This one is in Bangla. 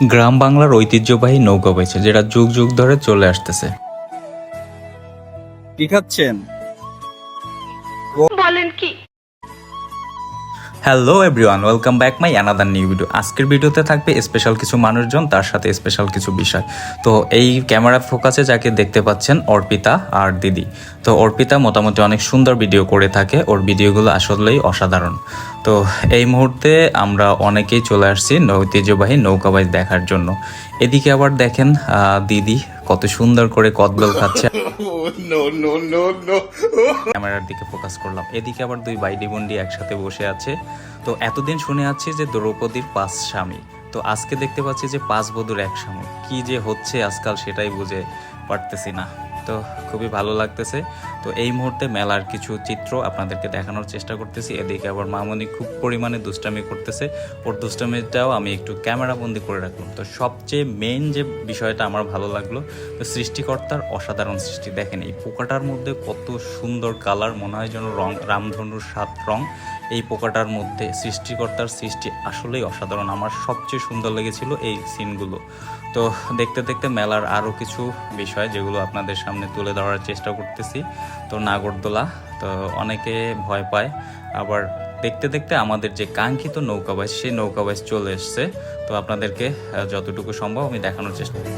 গ্রাম বাংলার ঐতিহ্যবাহী নৌকা বাইচ যেটা যুগ যুগ ধরে চলে আসতেছে। কি খাচ্ছেন? বলেন কি? Hello everyone, welcome back my another new video. আজকের ভিডিওতে থাকবে স্পেশাল কিছু মানুষজন, তার সাথে স্পেশাল কিছু বিষয়। তো এই ক্যামেরা ফোকাসে যাকে দেখতে পাচ্ছেন অর্পিতা আর দিদি। তো অর্পিতা মোটামুটি অনেক সুন্দর ভিডিও করে থাকে, ওর ভিডিওগুলো আসলেই অসাধারণ। তো এই মুহূর্তে আমরা অনেকেই চলে আসছি ঐতিহ্যবাহী নৌকাবাইজ দেখার জন্য। এদিকে আবার দেখেন দিদি কত সুন্দর করে কদবেল খাচ্ছে। ক্যামেরার দিকে ফোকাস করলাম। এদিকে আবার দুই বাইডি বন্ডি একসাথে বসে আছে। তো এতদিন শুনে আছি যে দ্রৌপদীর 5 স্বামী, তো আজকে দেখতে পাচ্ছি যে 5 বধূর 1 স্বামী। কি যে হচ্ছে আজকাল সেটাই বুঝে পারতেছি না। তো খুবই ভালো লাগতেছে। তো এই মুহূর্তে মেলার কিছু চিত্র আপনাদেরকে দেখানোর চেষ্টা করতেছি। এদিকে আবার মামনি খুব পরিমাণে দুষ্টামি করতেছে, ওর দুষ্টামিটাও আমি একটু ক্যামেরাবন্দি করে রাখলাম। তো সবচেয়ে মেইন যে বিষয়টা আমার ভালো লাগলো, তো সৃষ্টিকর্তার অসাধারণ সৃষ্টি। দেখেন এই পোকাটার মধ্যে কত সুন্দর কালার, মনে হয় যেন রং, রামধনুর 7 রং এই পোকাটার মধ্যে। সৃষ্টিকর্তার সৃষ্টি আসলেই অসাধারণ। আমার সবচেয়ে সুন্দর লেগেছিল এই সিনগুলো। তো দেখতে দেখতে মেলার আরও কিছু বিষয় যেগুলো আপনাদের সামনে তুলে ধরার চেষ্টা করতেছি। তো নাগরদোলা, তো অনেকে ভয় পায়, আবার দেখতে দেখতে আমাদের যে কাঙ্ক্ষিত নৌকাবাস সেই নৌকাবাস চলে এসছে। তো আপনাদেরকে যতটুকু সম্ভব আমি দেখানোর চেষ্টা করি।